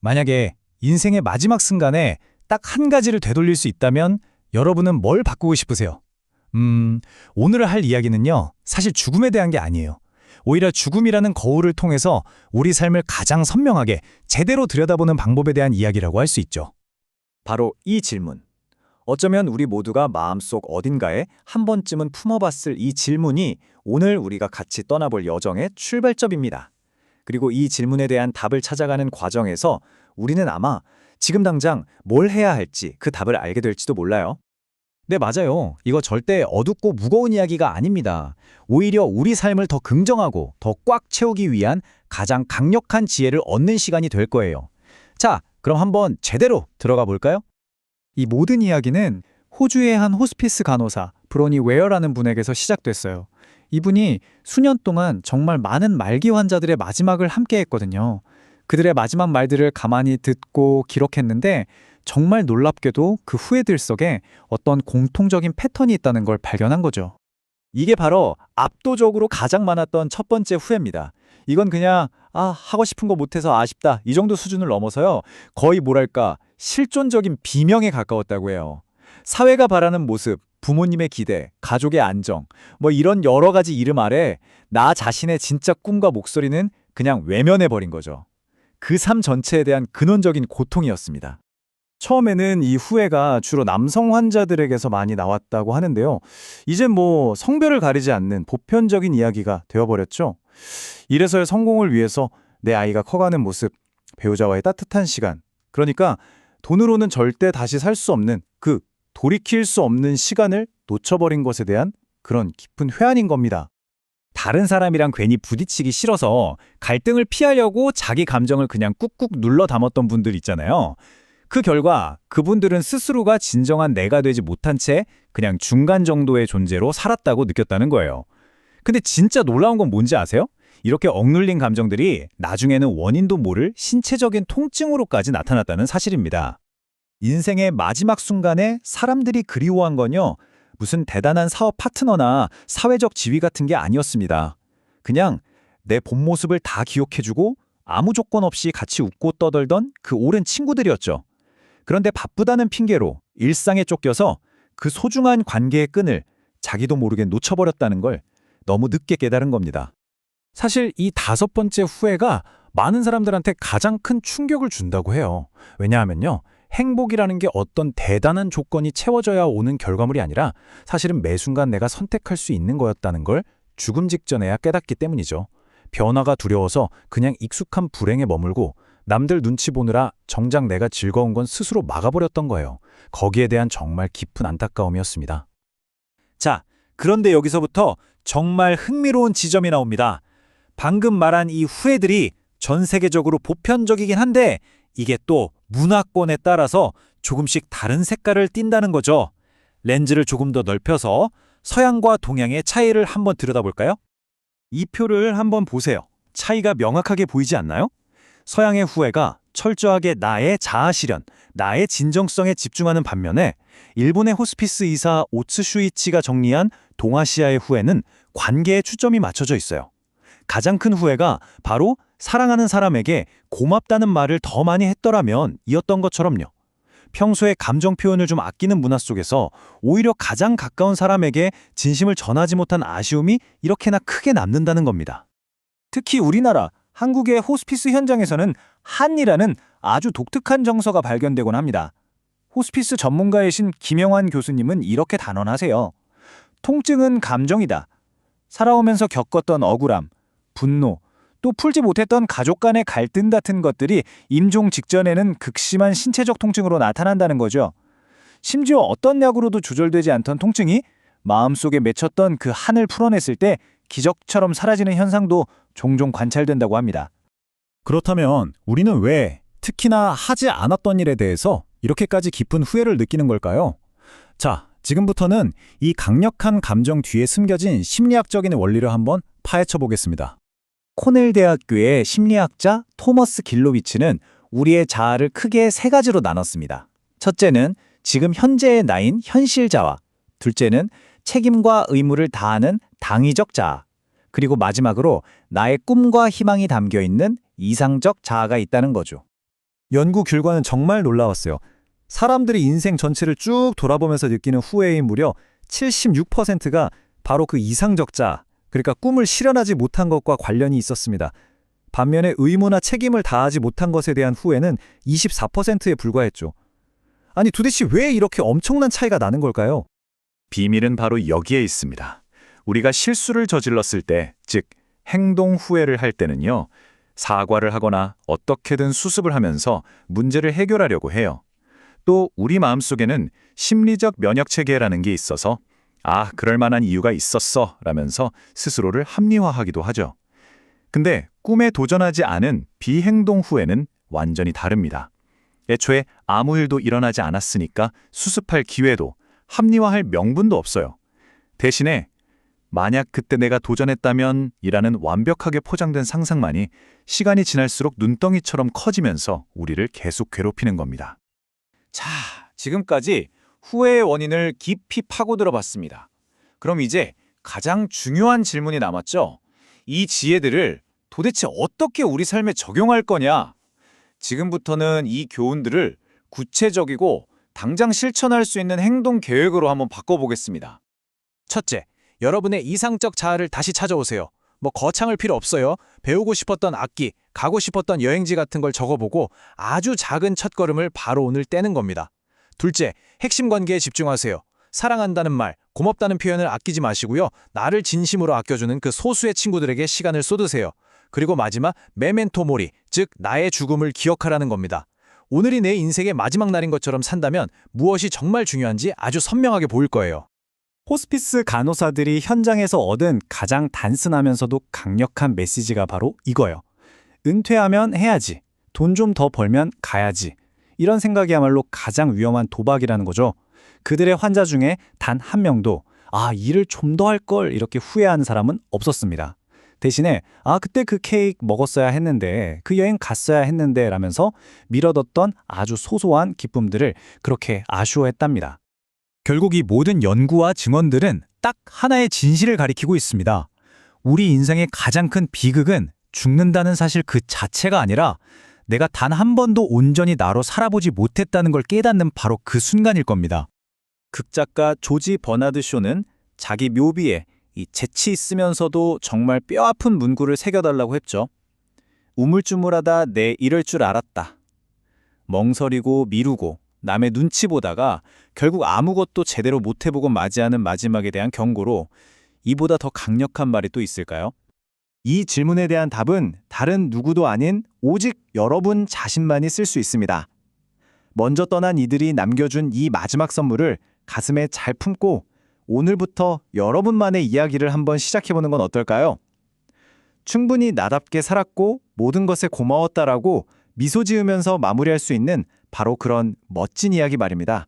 만약에 인생의 마지막 순간에 딱 한 가지를 되돌릴 수 있다면 여러분은 뭘 바꾸고 싶으세요? 오늘 할 이야기는요, 사실 죽음에 대한 게 아니에요. 오히려 죽음이라는 거울을 통해서 우리 삶을 가장 선명하게 제대로 들여다보는 방법에 대한 이야기라고 할 수 있죠. 바로 이 질문. 어쩌면 우리 모두가 마음속 어딘가에 한 번쯤은 품어봤을 이 질문이 오늘 우리가 같이 떠나볼 여정의 출발점입니다. 그리고 이 질문에 대한 답을 찾아가는 과정에서 우리는 아마 지금 당장 뭘 해야 할지 그 답을 알게 될지도 몰라요. 네, 맞아요. 이거 절대 어둡고 무거운 이야기가 아닙니다. 오히려 우리 삶을 더 긍정하고 더 꽉 채우기 위한 가장 강력한 지혜를 얻는 시간이 될 거예요. 자, 그럼 한번 제대로 들어가 볼까요? 이 모든 이야기는 호주의 한 호스피스 간호사 브로니 웨어라는 분에게서 시작됐어요. 이분이 수년 동안 정말 많은 말기 환자들의 마지막을 함께 했거든요. 그들의 마지막 말들을 가만히 듣고 기록했는데 정말 놀랍게도 그 후회들 속에 어떤 공통적인 패턴이 있다는 걸 발견한 거죠. 이게 바로 압도적으로 가장 많았던 첫 번째 후회입니다. 이건 그냥 하고 싶은 거 못해서 아쉽다 이 정도 수준을 넘어서요. 거의 뭐랄까 실존적인 비명에 가까웠다고 해요. 사회가 바라는 모습, 부모님의 기대, 가족의 안정, 뭐 이런 여러 가지 이름 아래 나 자신의 진짜 꿈과 목소리는 그냥 외면해버린 거죠. 그 삶 전체에 대한 근원적인 고통이었습니다. 처음에는 이 후회가 주로 남성 환자들에게서 많이 나왔다고 하는데요. 이젠 뭐 성별을 가리지 않는 보편적인 이야기가 되어버렸죠. 이래서의 성공을 위해서 내 아이가 커가는 모습, 배우자와의 따뜻한 시간, 그러니까 돈으로는 절대 다시 살 수 없는 그 돌이킬 수 없는 시간을 놓쳐버린 것에 대한 그런 깊은 회한인 겁니다. 다른 사람이랑 괜히 부딪히기 싫어서 갈등을 피하려고 자기 감정을 그냥 꾹꾹 눌러 담았던 분들 있잖아요. 그 결과 그분들은 스스로가 진정한 내가 되지 못한 채 그냥 중간 정도의 존재로 살았다고 느꼈다는 거예요. 근데 진짜 놀라운 건 뭔지 아세요? 이렇게 억눌린 감정들이 나중에는 원인도 모를 신체적인 통증으로까지 나타났다는 사실입니다. 인생의 마지막 순간에 사람들이 그리워한 건요, 무슨 대단한 사업 파트너나 사회적 지위 같은 게 아니었습니다. 그냥 내 본 모습을 다 기억해주고 아무 조건 없이 같이 웃고 떠들던 그 오랜 친구들이었죠. 그런데 바쁘다는 핑계로 일상에 쫓겨서 그 소중한 관계의 끈을 자기도 모르게 놓쳐버렸다는 걸 너무 늦게 깨달은 겁니다. 사실 이 5번째 후회가 많은 사람들한테 가장 큰 충격을 준다고 해요. 왜냐하면요, 행복이라는 게 어떤 대단한 조건이 채워져야 오는 결과물이 아니라 사실은 매 순간 내가 선택할 수 있는 거였다는 걸 죽음 직전에야 깨닫기 때문이죠. 변화가 두려워서 그냥 익숙한 불행에 머물고 남들 눈치 보느라 정작 내가 즐거운 건 스스로 막아버렸던 거예요. 거기에 대한 정말 깊은 안타까움이었습니다. 자, 그런데 여기서부터 정말 흥미로운 지점이 나옵니다. 방금 말한 이 후회들이 전 세계적으로 보편적이긴 한데 이게 또 문화권에 따라서 조금씩 다른 색깔을 띈다는 거죠. 렌즈를 조금 더 넓혀서 서양과 동양의 차이를 한번 들여다볼까요? 이 표를 한번 보세요. 차이가 명확하게 보이지 않나요? 서양의 후회가 철저하게 나의 자아 실현, 나의 진정성에 집중하는 반면에 일본의 호스피스 의사 오츠슈이치가 정리한 동아시아의 후회는 관계에 초점이 맞춰져 있어요. 가장 큰 후회가 바로 사랑하는 사람에게 고맙다는 말을 더 많이 했더라면 이었던 것처럼요. 평소에 감정 표현을 좀 아끼는 문화 속에서 오히려 가장 가까운 사람에게 진심을 전하지 못한 아쉬움이 이렇게나 크게 남는다는 겁니다. 특히 우리나라, 한국의 호스피스 현장에서는 한이라는 아주 독특한 정서가 발견되곤 합니다. 호스피스 전문가이신 김영환 교수님은 이렇게 단언하세요. 통증은 감정이다. 살아오면서 겪었던 억울함, 분노, 또 풀지 못했던 가족 간의 갈등 같은 것들이 임종 직전에는 극심한 신체적 통증으로 나타난다는 거죠. 심지어 어떤 약으로도 조절되지 않던 통증이 마음속에 맺혔던 그 한을 풀어냈을 때 기적처럼 사라지는 현상도 종종 관찰된다고 합니다. 그렇다면 우리는 왜 특히나 하지 않았던 일에 대해서 이렇게까지 깊은 후회를 느끼는 걸까요? 자, 지금부터는 이 강력한 감정 뒤에 숨겨진 심리학적인 원리를 한번 파헤쳐 보겠습니다. 코넬 대학교의 심리학자 토머스 길로비츠는 우리의 자아를 크게 3가지로 나눴습니다. 첫째는 지금 현재의 나인 현실 자아, 둘째는 책임과 의무를 다하는 당위적 자아, 그리고 마지막으로 나의 꿈과 희망이 담겨 있는 이상적 자아가 있다는 거죠. 연구 결과는 정말 놀라웠어요. 사람들이 인생 전체를 쭉 돌아보면서 느끼는 후회의 무려 76%가 바로 그 이상적자, 그러니까 꿈을 실현하지 못한 것과 관련이 있었습니다. 반면에 의무나 책임을 다하지 못한 것에 대한 후회는 24%에 불과했죠. 아니 도대체 왜 이렇게 엄청난 차이가 나는 걸까요? 비밀은 바로 여기에 있습니다. 우리가 실수를 저질렀을 때, 즉 행동 후회를 할 때는요, 사과를 하거나 어떻게든 수습을 하면서 문제를 해결하려고 해요. 또 우리 마음속에는 심리적 면역체계라는 게 있어서 아, 그럴 만한 이유가 있었어 라면서 스스로를 합리화하기도 하죠. 근데 꿈에 도전하지 않은 비행동 후회는 완전히 다릅니다. 애초에 아무 일도 일어나지 않았으니까 수습할 기회도 합리화할 명분도 없어요. 대신에 만약 그때 내가 도전했다면 이라는 완벽하게 포장된 상상만이 시간이 지날수록 눈덩이처럼 커지면서 우리를 계속 괴롭히는 겁니다. 자, 지금까지 후회의 원인을 깊이 파고들어 봤습니다. 그럼 이제 가장 중요한 질문이 남았죠. 이 지혜들을 도대체 어떻게 우리 삶에 적용할 거냐? 지금부터는 이 교훈들을 구체적이고 당장 실천할 수 있는 행동 계획으로 한번 바꿔보겠습니다. 첫째, 여러분의 이상적 자아를 다시 찾아오세요. 뭐 거창할 필요 없어요. 배우고 싶었던 악기, 가고 싶었던 여행지 같은 걸 적어보고 아주 작은 첫걸음을 바로 오늘 떼는 겁니다. 둘째, 핵심 관계에 집중하세요. 사랑한다는 말, 고맙다는 표현을 아끼지 마시고요. 나를 진심으로 아껴주는 그 소수의 친구들에게 시간을 쏟으세요. 그리고 마지막, 메멘토 모리, 즉 나의 죽음을 기억하라는 겁니다. 오늘이 내 인생의 마지막 날인 것처럼 산다면 무엇이 정말 중요한지 아주 선명하게 보일 거예요. 호스피스 간호사들이 현장에서 얻은 가장 단순하면서도 강력한 메시지가 바로 이거예요. 은퇴하면 해야지. 돈 좀 더 벌면 가야지. 이런 생각이야말로 가장 위험한 도박이라는 거죠. 그들의 환자 중에 단 한 명도 아, 일을 좀 더 할 걸 이렇게 후회하는 사람은 없었습니다. 대신에 아, 그때 그 케이크 먹었어야 했는데, 그 여행 갔어야 했는데 라면서 미뤄뒀던 아주 소소한 기쁨들을 그렇게 아쉬워했답니다. 결국 이 모든 연구와 증언들은 딱 하나의 진실을 가리키고 있습니다. 우리 인생의 가장 큰 비극은 죽는다는 사실 그 자체가 아니라 내가 단 한 번도 온전히 나로 살아보지 못했다는 걸 깨닫는 바로 그 순간일 겁니다. 극작가 조지 버나드 쇼는 자기 묘비에 이 재치 있으면서도 정말 뼈아픈 문구를 새겨달라고 했죠. 우물쭈물하다 내 이럴 줄 알았다. 멍설이고 미루고 남의 눈치 보다가 결국 아무것도 제대로 못해보고 맞이하는 마지막에 대한 경고로 이보다 더 강력한 말이 또 있을까요? 이 질문에 대한 답은 다른 누구도 아닌 오직 여러분 자신만이 쓸 수 있습니다. 먼저 떠난 이들이 남겨준 이 마지막 선물을 가슴에 잘 품고 오늘부터 여러분만의 이야기를 한번 시작해보는 건 어떨까요? 충분히 나답게 살았고 모든 것에 고마웠다라고 미소 지으면서 마무리할 수 있는 바로 그런 멋진 이야기 말입니다.